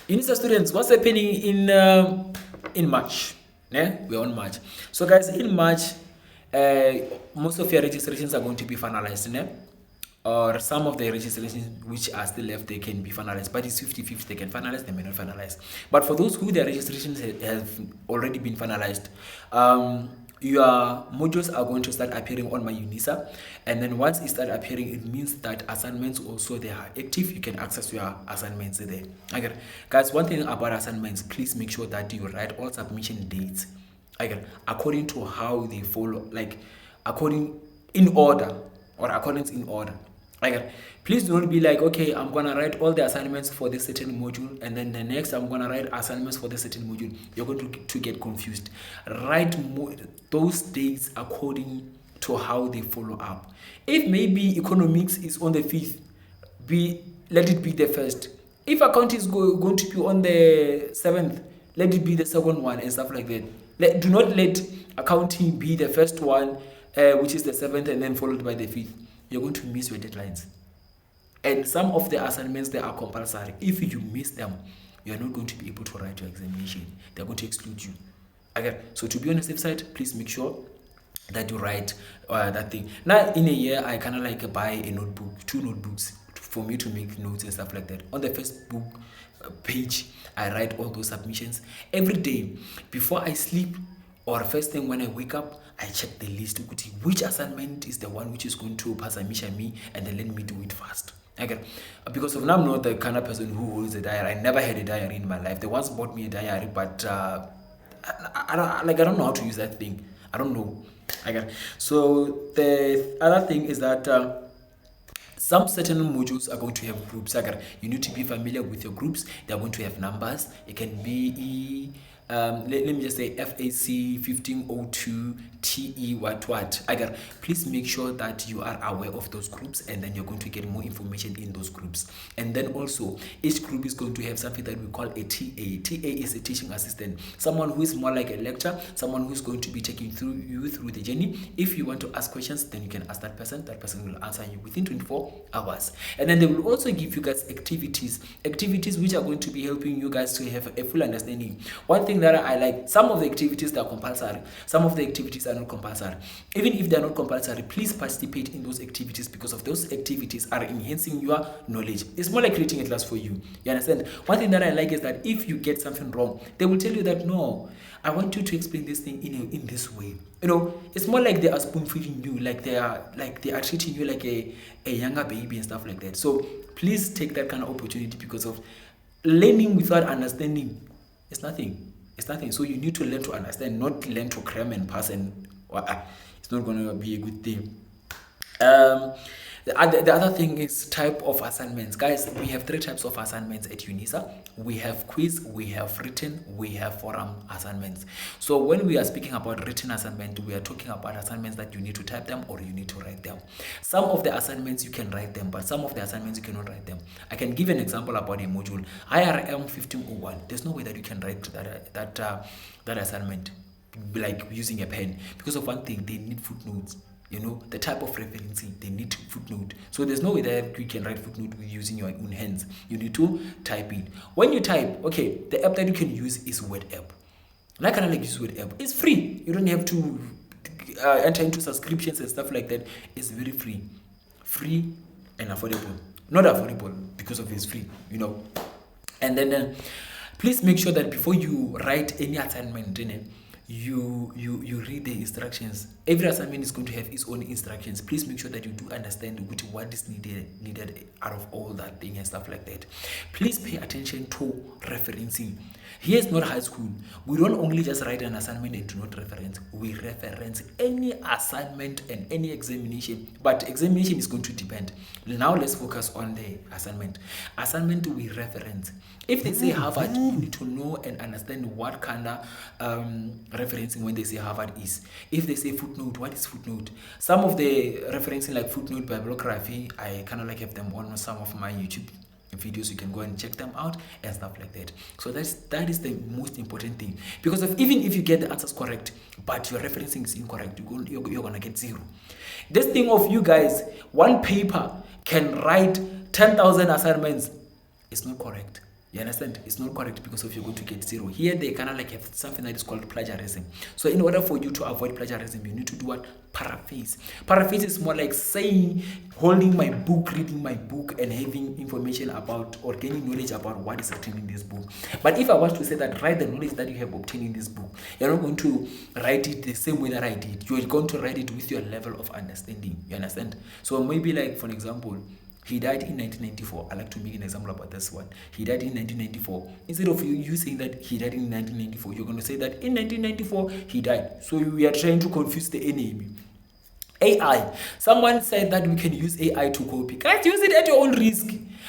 Unisa students, what's happening in March? Yeah, we're on March. So guys, in March, most of your registrations are going to be finalized, né? Or some of the registrations which are still left, they can be finalized, but it's 50-50. They can finalize, they may not finalize. But for those who their registrations have already been finalized, your modules are going to start appearing on my Unisa, and then once it start appearing, it means that assignments also they are active. You can access your assignments there. Okay, guys, one thing about assignments, please make sure that you write all submission dates, okay, according to how they follow, like according in order or accordance in order. Okay, please do not be like, okay, I'm gonna write all the assignments for this certain module, and then the next I'm gonna write assignments for this certain module. You're going to get confused. Write those dates according to how they follow up. If maybe economics is on the 5th, let it be the first. If accounting is going to be on the 7th, let it be the second one, and stuff like that. Do not let accounting be the first one, which is the 7th, and then followed by the 5th. You're going to miss your deadlines. And some of the assignments, they are compulsory. If you miss them, you're not going to be able to write your examination. They're going to exclude you. Okay, so to be on the safe side, please make sure that you write that thing. Now, in a year, I kind of like buy a notebook, 2 notebooks for me to make notes and stuff like that. On the first book page, I write all those submissions. Every day, before I sleep, or first thing when I wake up, I check the list, which assignment is the one which is going to pass me, and then let me do it fast. Okay, because of now I'm not the kind of person who holds a diary. I never had a diary in my life. They once bought me a diary, but I don't know how to use that thing. I don't know. Okay, so the other thing is that some certain modules are going to have groups. You need to be familiar with your groups. They are going to have numbers. It can be let me just say FAC 1502 TE what. Please make sure that you are aware of those groups, and then you're going to get more information in those groups. And then also, each group is going to have something that we call a TA. TA is a teaching assistant, someone who is more like a lecturer, someone who's going to be taking you through the journey. If you want to ask questions, then you can ask that person. That person will answer you within 24 hours. And then they will also give you guys activities which are going to be helping you guys to have a full understanding. One thing that I like, some of the activities that are compulsory, some of the activities are not compulsory. Even if they are not compulsory, please participate in those activities, because of those activities are enhancing your knowledge. It's more like creating a class for you. You understand? One thing that I like is that if you get something wrong, they will tell you that, no, I want you to explain this thing in this way. It's more like they are spoon feeding you, like they are treating you like a younger baby and stuff like that. So please take that kind of opportunity, because of learning without understanding is nothing. It's nothing. So you need to learn to understand, not learn to cram and pass, and it's not going to be a good thing. The other thing is type of assignments. Guys, we have 3 types of assignments at Unisa. We have quiz, we have written, we have forum assignments. So when we are speaking about written assignment, we are talking about assignments that you need to type them or you need to write them. Some of the assignments you can write them, but some of the assignments you cannot write them. I can give an example about a module, IRM 1501. There's no way that you can write that assignment like using a pen, because of one thing, they need footnotes. The type of referencing, they need footnote. So there's no way that you can write footnote with using your own hands. You need to type it. When you type, okay, the app that you can use is Word app. And I kind of like use Word app. It's free. You don't have to enter into subscriptions and stuff like that. It's very free. Free and affordable. Not affordable because of it's free, And then please make sure that before you write any assignment in it, you read the instructions. Every assignment is going to have its own instructions. Please make sure that you do understand what is needed out of all that thing and stuff like that. Please pay attention to referencing. Here is not high school. We don't only just write an assignment and do not reference. We reference any assignment and any examination, but examination is going to depend. Now let's focus on the assignment. Assignment we reference. If they say Harvard, you need to know and understand what kind of referencing when they say Harvard is. If they say footnote, what is footnote? Some of the referencing like footnote bibliography, I kind of like have them on some of my YouTube videos. You can go and check them out and stuff like that. So that is the most important thing, because even if you get the answers correct but your referencing is incorrect, you're gonna get 0. This thing of you guys, one paper can write 10,000 assignments, it's not correct. You understand? It's not correct because of you're going to get 0. Here they kind of like have something that is called plagiarism. So in order for you to avoid plagiarism, you need to do what? Paraphrase. Paraphrase is more like saying, holding my book, reading my book, and having information about or gaining knowledge about what is written in this book. But if I was to say that write the knowledge that you have obtained in this book, you're not going to write it the same way that I did. You're going to write it with your level of understanding. You understand? So maybe like, for example, he died in 1994. I like to make an example about this one. He died in 1994. Instead of you saying that he died in 1994, you're going to say that in 1994 he died. So we are trying to confuse the enemy. AI. Someone said that we can use AI to copy. Guys, use it at your own risk.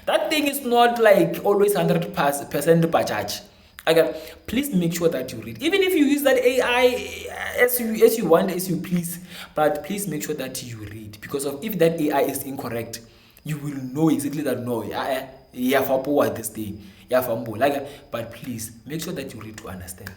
That thing is not like always 100% bajaj. Again, please make sure that you read. Even if you use that AI as you want, as you please, but please make sure that you read. Because of if that AI is incorrect, you will know exactly that no, yeah, for this thing, yeah, for like, but please make sure that you read to understand.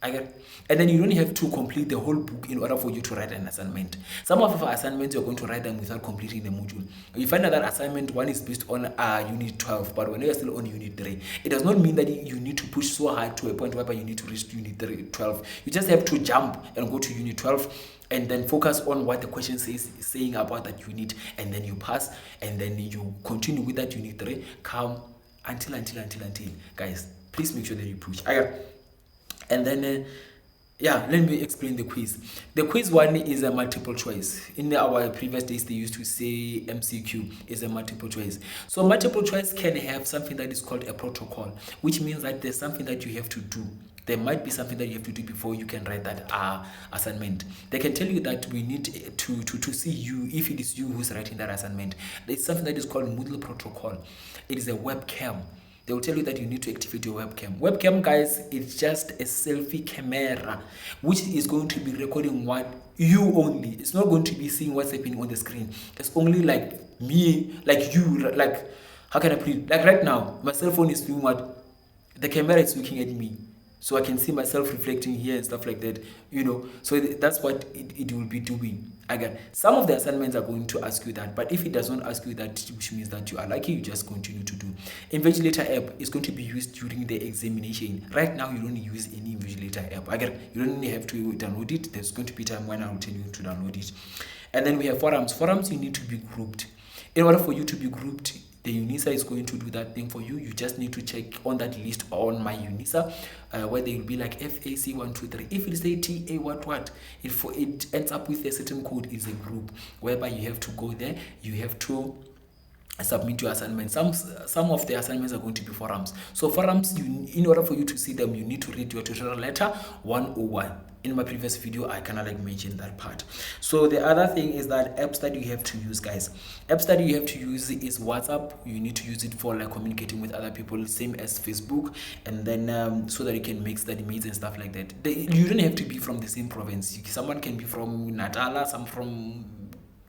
And then you don't have to complete the whole book in order for you to write an assignment. Some of our assignments you're going to write them without completing the module. You find out that assignment 1 is based on unit 12, but when you're still on unit 3, it does not mean that you need to push so hard to a point whereby you need to reach unit 12. You just have to jump and go to unit 12 and then focus on what the question is saying about that unit, and then you pass, and then you continue with that unit 3, come until. Guys, please make sure that you push. And then let me explain the quiz. The quiz one is a multiple choice. In our previous days they used to say MCQ is a multiple choice. So multiple choice can have something that is called a protocol, which means that there's something that you have to do. There might be something that you have to do before you can write that assignment. They can tell you that we need to see you, if it is you who's writing that assignment. There's something that is called Moodle protocol. It is a webcam. They will tell you that you need to activate your webcam. Webcam, guys, it's just a selfie camera, which is going to be recording what you only. It's not going to be seeing what's happening on the screen. It's only like me, like you, like, how can I put it? Like right now, my cell phone is doing what? The camera is looking at me. So I can see myself reflecting here and stuff like that, So that's what it will be doing. Again, some of the assignments are going to ask you that, but if it does not ask you that, which means that you are lucky, you just continue to do. Invigilator app is going to be used during the examination. Right now, you don't use any Invigilator app. Again, you don't have to download it. There's going to be time when I will tell you to download it. And then we have forums. Forums, you need to be grouped. In order for you to be grouped, the Unisa is going to do that thing for you. You just need to check on that list on my Unisa, where they will be like FAC123. If it say TA what, it ends up with a certain code, is a group whereby you have to go there. You have to submit your assignment. Some of the assignments are going to be forums. So forums, in order for you to see them, you need to read your tutorial letter 101. In my previous video, I kind of like mentioned that part. So the other thing is that apps that you have to use, guys. Apps that you have to use is WhatsApp. You need to use it for like communicating with other people, same as Facebook, and then so that you can make study meets and stuff like that. You don't have to be from the same province. Someone can be from Natala, some from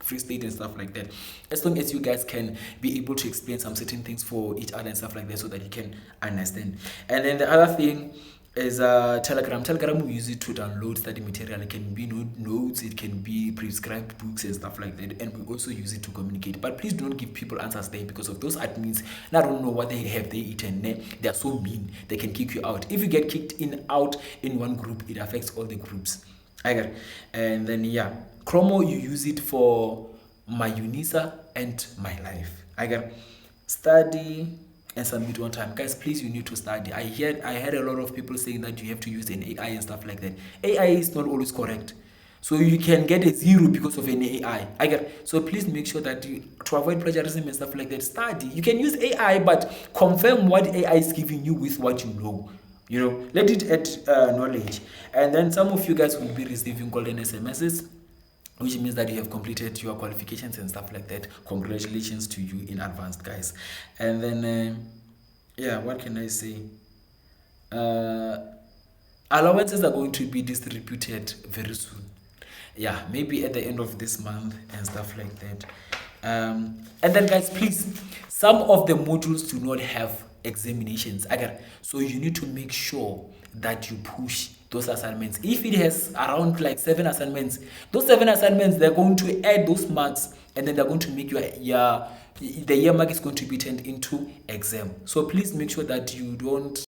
Free State and stuff like that. As long as you guys can be able to explain some certain things for each other and stuff like that, so that you can understand. And then the other thing is Telegram. Telegram, we use it to download study material. It can be notes, it can be prescribed books and stuff like that, and we also use it to communicate. But please do not give people answers there, because of those admins. I don't know what they have they eaten. They are so mean, they can kick you out. If you get kicked out in one group, it affects all the groups. And then Chromo, you use it for my Unisa and my life. Study and submit one time. Guys, please, you need to study. I heard a lot of people saying that you have to use an AI and stuff like that. AI is not always correct. So you can get a 0 because of an AI. So please make sure that to avoid plagiarism and stuff like that, study. You can use AI, but confirm what AI is giving you with what you know. Let it add knowledge. And then some of you guys will be receiving golden SMSs, which means that you have completed your qualifications and stuff like that. Congratulations to you in advance, guys. And then what can I say? Allowances are going to be distributed very soon. Maybe at the end of this month and stuff like that. And then, guys, please, some of the modules do not have examinations. So you need to make sure that you push those assignments. If it has around like 7 assignments, those 7 assignments, they're going to add those marks, and then they're going to make the year mark is going to be turned into exam. So please make sure that you don't